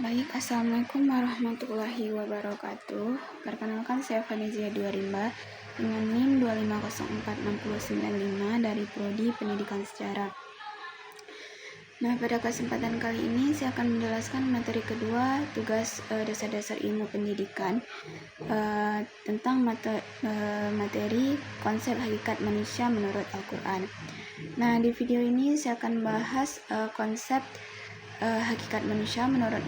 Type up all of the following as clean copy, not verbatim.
Baik, Assalamualaikum warahmatullahi wabarakatuh. Perkenalkan, saya Vanizia Duarimba dengan NIM 2504695 dari Prodi Pendidikan Sejarah. Nah, pada kesempatan kali ini saya akan menjelaskan materi kedua, tugas dasar-dasar ilmu pendidikan tentang materi konsep hakikat manusia menurut Al-Quran. Nah, di video ini saya akan bahas konsep hakikat manusia menurut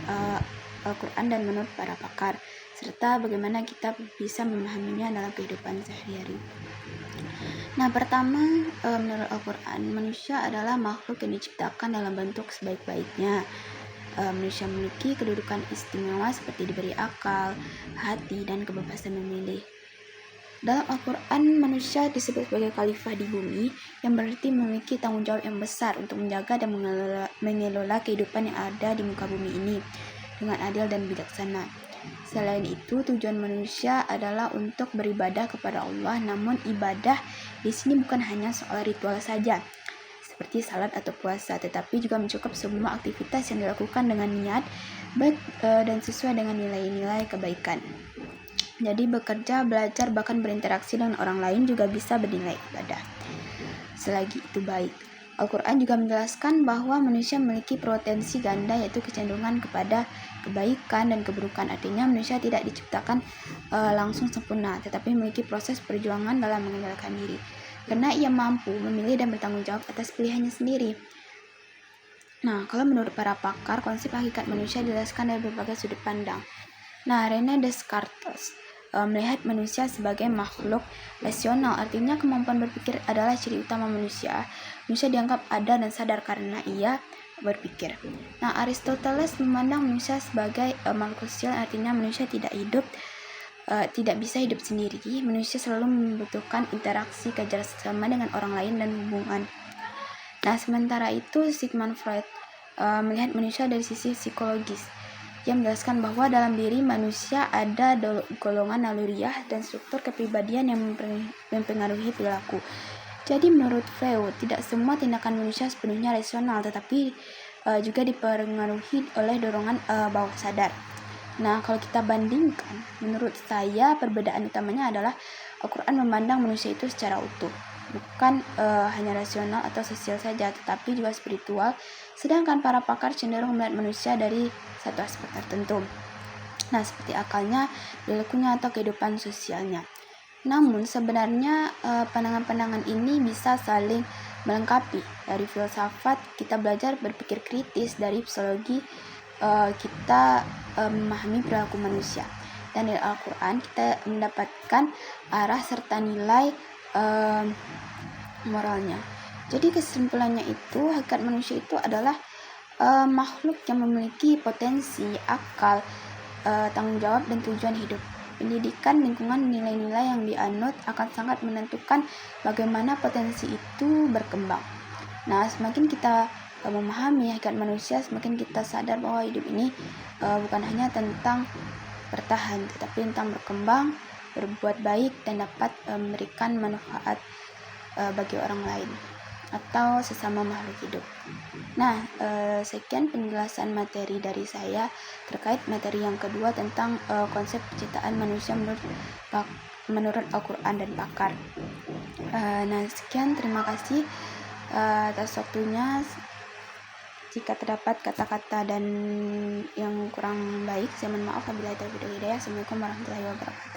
Al-Quran dan menurut para pakar, serta bagaimana kita bisa memahaminya dalam kehidupan sehari-hari. Nah, pertama, menurut Al-Quran, manusia adalah makhluk yang diciptakan dalam bentuk sebaik-baiknya. Manusia memiliki kedudukan istimewa seperti diberi akal, hati, dan kebebasan memilih. Dalam Al-Quran, manusia disebut sebagai khalifah di bumi, yang berarti memiliki tanggung jawab yang besar untuk menjaga dan mengelola kehidupan yang ada di muka bumi ini dengan adil dan bijaksana. Selain itu, tujuan manusia adalah untuk beribadah kepada Allah, namun ibadah di sini bukan hanya soal ritual saja, seperti salat atau puasa, tetapi juga mencakup semua aktivitas yang dilakukan dengan niat baik dan sesuai dengan nilai-nilai kebaikan. Jadi bekerja, belajar, bahkan berinteraksi dengan orang lain juga bisa bernilai ibadah, selagi itu baik. Al-Quran juga menjelaskan bahwa manusia memiliki potensi ganda, yaitu kecenderungan kepada kebaikan dan keburukan. Artinya manusia tidak diciptakan langsung sempurna, tetapi memiliki proses perjuangan dalam mengendalikan diri, karena ia mampu memilih dan bertanggung jawab atas pilihannya sendiri. Nah, kalau menurut para pakar, konsep hakikat manusia dijelaskan dari berbagai sudut pandang. Nah, René Descartes melihat manusia sebagai makhluk rasional, artinya kemampuan berpikir adalah ciri utama manusia. Manusia dianggap ada dan sadar karena ia berpikir. Nah, Aristoteles memandang manusia sebagai makhluk sosial, artinya manusia tidak bisa hidup sendiri. Manusia selalu membutuhkan interaksi, kerjasama dengan orang lain, dan hubungan. Nah, sementara itu Sigmund Freud melihat manusia dari sisi psikologis. Ia menjelaskan bahwa dalam diri manusia ada golongan naluriah dan struktur kepribadian yang mempengaruhi perilaku. Jadi menurut Freud, tidak semua tindakan manusia sepenuhnya rasional, tetapi juga dipengaruhi oleh dorongan bawah sadar. Nah, kalau kita bandingkan, menurut saya perbedaan utamanya adalah Al-Quran memandang manusia itu secara utuh, bukan hanya rasional atau sosial saja, tetapi juga spiritual, sedangkan para pakar cenderung melihat manusia dari satu aspek tertentu. Nah, seperti akalnya, perilakunya, atau kehidupan sosialnya. Namun, sebenarnya pandangan-pandangan ini bisa saling melengkapi. Dari filsafat, kita belajar berpikir kritis. Dari psikologi, kita memahami perilaku manusia. Dan dari Al-Quran, kita mendapatkan arah serta nilai moralnya. Jadi kesimpulannya itu, hakikat manusia itu adalah makhluk yang memiliki potensi, akal, tanggung jawab, dan tujuan hidup. Pendidikan, lingkungan, nilai-nilai yang dianut akan sangat menentukan bagaimana potensi itu berkembang. Nah, semakin kita memahami hakikat manusia, semakin kita sadar bahwa hidup ini bukan hanya tentang bertahan, tetapi tentang berkembang, berbuat baik, dan dapat memberikan manfaat bagi orang lain atau sesama makhluk hidup. Nah, sekian penjelasan materi dari saya terkait materi yang kedua tentang konsep penciptaan manusia menurut Al-Quran dan pakar. Nah, sekian, terima kasih atas waktunya. Jika terdapat kata-kata dan yang kurang baik, saya mohon maaf. Wabillahi taufiq wal hidayah. Assalamualaikum warahmatullahi wabarakatuh.